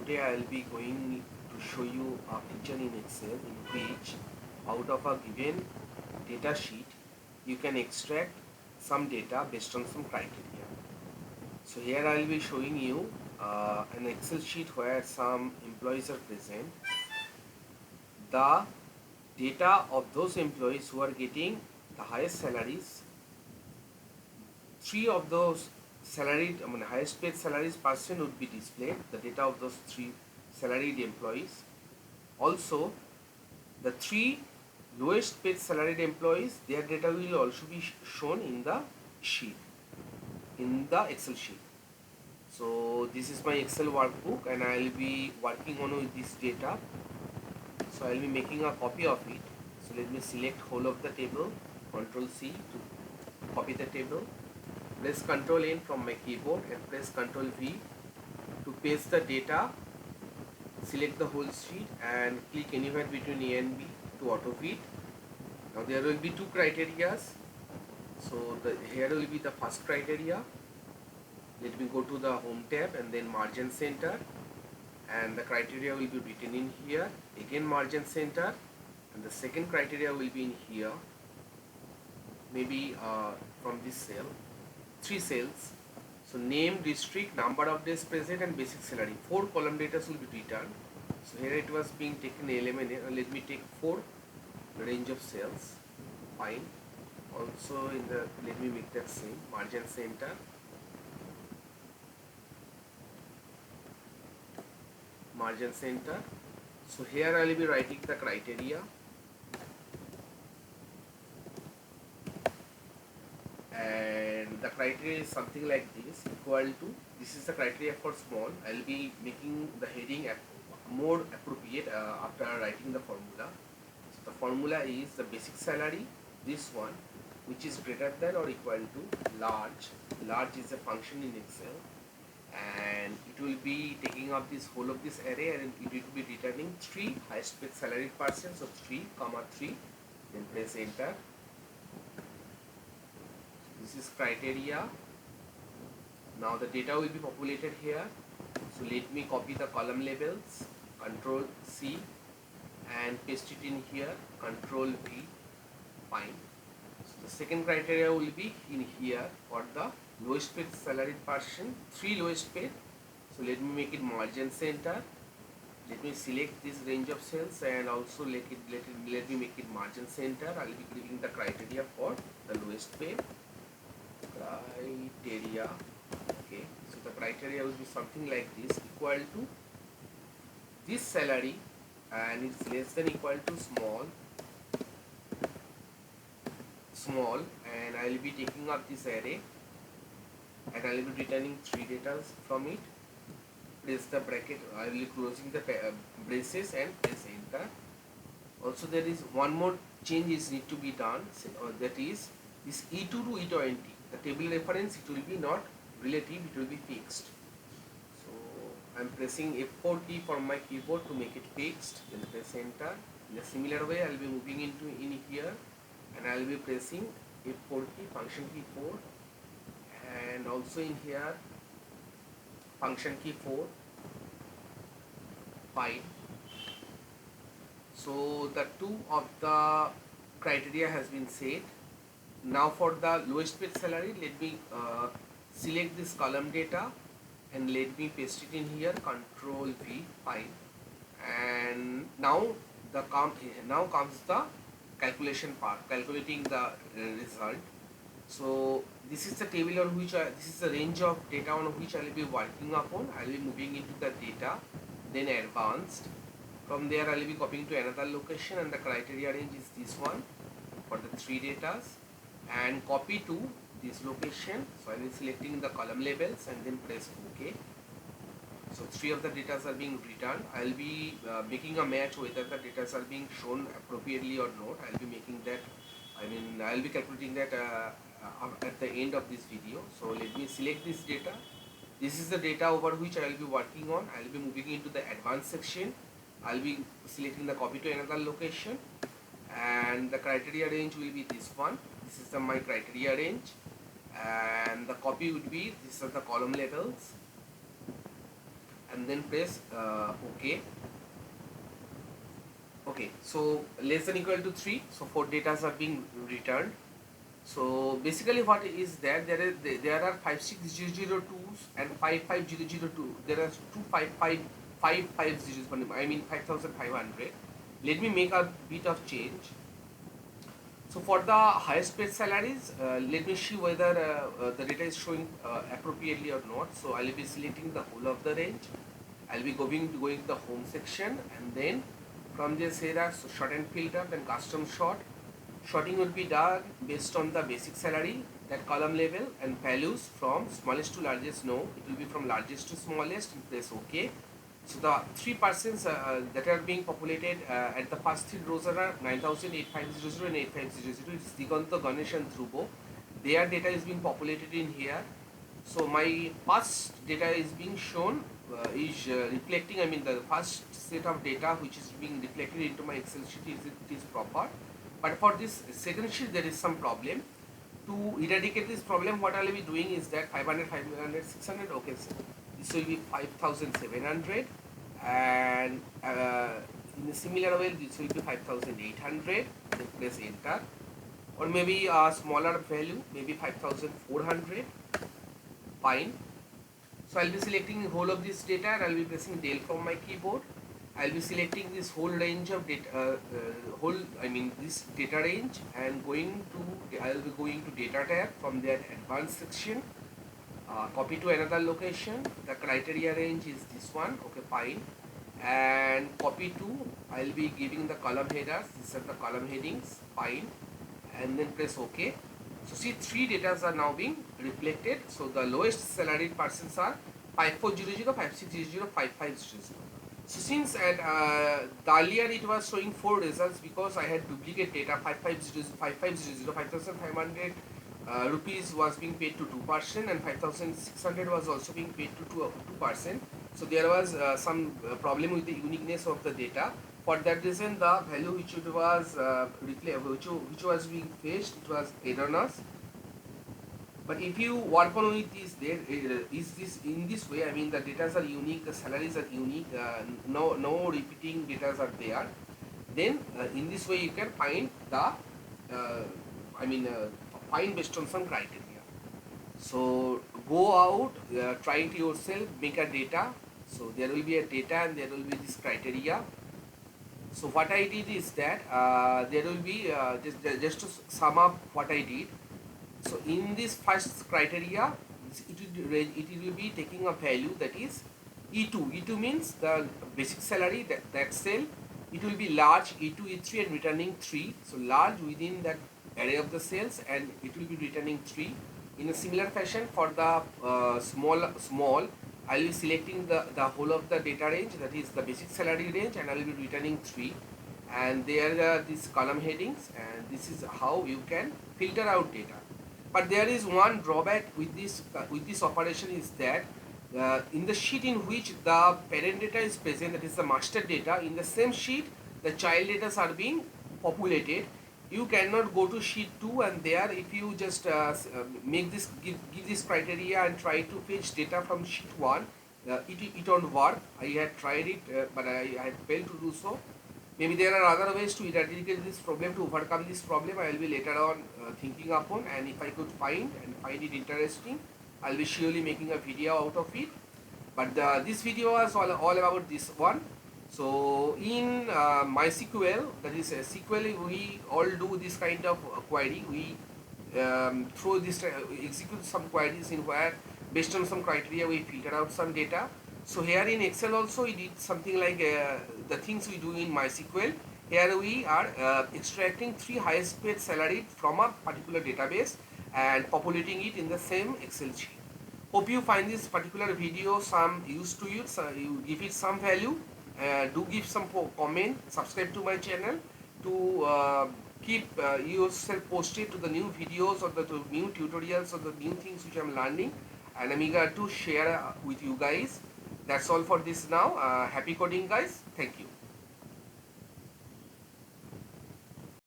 Today I will be going to show you a feature in Excel in which out of a given data sheet you can extract some data based on some criteria. So here I will be showing you an Excel sheet where some employees are present. The data of those employees who are getting the highest salaries, three of those highest paid salaries person would be displayed, the data of those three salaried employees. Also, the three lowest paid salaried employees, their data will also be shown in the sheet, in the Excel sheet. So this is my Excel workbook and I will be working on with this data. So I will be making a copy of it. So let me select whole of the table, Ctrl C to copy the table. Press Ctrl N from my keyboard and press Ctrl V to paste the data. Select the whole sheet and click anywhere between A and B to auto fit. Now there will be two criteria. So here will be the first criteria. Let me go to the home tab and then margin center, and the criteria will be written in here. Again margin center, and the second criteria will be in here. Maybe from this cell, three cells. So name, district, number of days present, and basic salary. 4 column data will be returned. So here it was being taken element. Let me take 4 range of cells. Fine. Also in the, let me make that same margin center. Margin center. So here I will be writing the criteria. And the criteria is something like this, equal to, this is the criteria for small. I will be making the heading more appropriate after writing the formula. So the formula is the basic salary, this one, which is greater than or equal to large. Large is a function in Excel, and it will be taking up this whole of this array, and it will be returning 3 highest paid salaried persons, so 3 comma 3, then press enter. This is criteria. Now the data will be populated here. So let me copy the column labels, Ctrl C, and paste it in here, Ctrl V. Fine. So the second criteria will be in here for the lowest paid salaried person, 3 lowest paid. So let me make it margin center. Let me select this range of cells and also let me make it margin center. I will be giving the criteria for the lowest paid. Criteria. Okay, so the criteria will be something like this, equal to this salary and it's less than equal to small, and I will be taking up this array and I will be returning 3 data from it. Press the bracket, I will be closing the braces and press enter. Also there is one more change is need to be done, that is this E2 to E20. The table reference, it will be not relative, it will be fixed. So I am pressing F4 key from my keyboard to make it fixed, then press enter. In a similar way I will be moving in here and I will be pressing F4 key, function key 4, and also in here function key 4. Fine. So the 2 of the criteria has been set. Now for the lowest paid salary, let me select this column data and let me paste it in here, Ctrl V. Fine. And now comes the calculation part, calculating the result. So this is the table on which this is the range of data on which I will be working upon. I will be moving into the data, then advanced. From there I will be copying to another location, and the criteria range is this one for the 3 data, and copy to this location. So I will be selecting the column labels and then press OK. So 3 of the data are being returned. I will be making a match whether the data are being shown appropriately or not. I will be making that, I will be calculating that at the end of this video. So let me select this data. This is the data over which I will be working on. I will be moving into the advanced section. I will be selecting the copy to another location, and the criteria range will be this one. This is my criteria range, and the copy would be, these are the column labels, and then press OK. Okay, so less than equal to 3, so 4 data are being returned. So basically what is that there are 56002s and 55002. There are two 550, I mean 5500. Let me make a bit of change. So for the highest paid salaries, let me see whether the data is showing appropriately or not. So I will be selecting the whole of the range. I will be going to the home section, and then from this here, so sort and filter, then custom sort. Sorting will be done based on the basic salary, that column level, and values from smallest to largest. No, it will be from largest to smallest, and press OK. So the 3% that are being populated at the first 3 rows are 9,8500 and 8500. It's Diganta, Ganesh and Dhruvo. Their data is being populated in here. So my first data is being shown is reflecting, I mean the first set of data which is being reflected into my Excel sheet is proper. But for this second sheet there is some problem. To eradicate this problem, what I will be doing is that 500, 500, 600, okay, so this will be 5700, and in a similar way this will be 5800, then press enter, or maybe a smaller value, maybe 5400, fine. So I will be selecting the whole of this data, and I will be pressing del from my keyboard. I will be selecting this whole range of data, this data range, and I will be going to data tab. From there, advanced section, copy to another location. The criteria range is this one, okay, fine, and copy to, I will be giving the column headers. These are the column headings, fine, and then press OK. So see, 3 data are now being reflected. So the lowest salaried persons are 5400, 5600, 5500. So since at the earlier it was showing 4 results, because I had duplicate data, 5500, 5500 rupees was being paid to 2%, and 5600 was also being paid to 2%. So there was some problem with the uniqueness of the data. For that reason, the value which was being fetched, it was erroneous. But if you work on with this, there is this in this way. I mean, the data are unique, the salaries are unique. No repeating data are there. Then in this way you can find the find based on some criteria. So go out, try it yourself, make a data. So there will be a data, and there will be this criteria. So what I did is that there will be just to sum up what I did. So in this first criteria, it will be taking a value that is E2. E2 means the basic salary, that cell. It will be large, E2, E3, and returning 3. So large within that array of the cells, and it will be returning 3. In a similar fashion, for the small, I will be selecting the whole of the data range, that is the basic salary range, and I will be returning 3. And there are these column headings, and this is how you can filter out data. But there is one drawback with this operation, is that in the sheet in which the parent data is present, that is the master data, in the same sheet the child data are being populated. You cannot go to sheet 2, and there if you just make this give this criteria and try to fetch data from sheet 1, it won't work. I had tried it, but I had failed to do so. Maybe there are other ways to eradicate this problem, to overcome this problem. I will be later on thinking upon, and if I could find it interesting, I will be surely making a video out of it. But this video was all about this one. So in MySQL, that is SQL, we all do this kind of query. We execute some queries in where based on some criteria we filter out some data. So here in Excel also we did something like the things we do in MySQL. Here we are extracting 3 highest paid salaried from a particular database and populating it in the same Excel sheet. Hope you find this particular video some use to you. So you give it some value. Do give some comment. Subscribe to my channel to keep yourself posted to the new videos or the new tutorials or the new things which I am learning, and I'm eager to share with you guys. That's all for this now. Happy coding, guys. Thank you.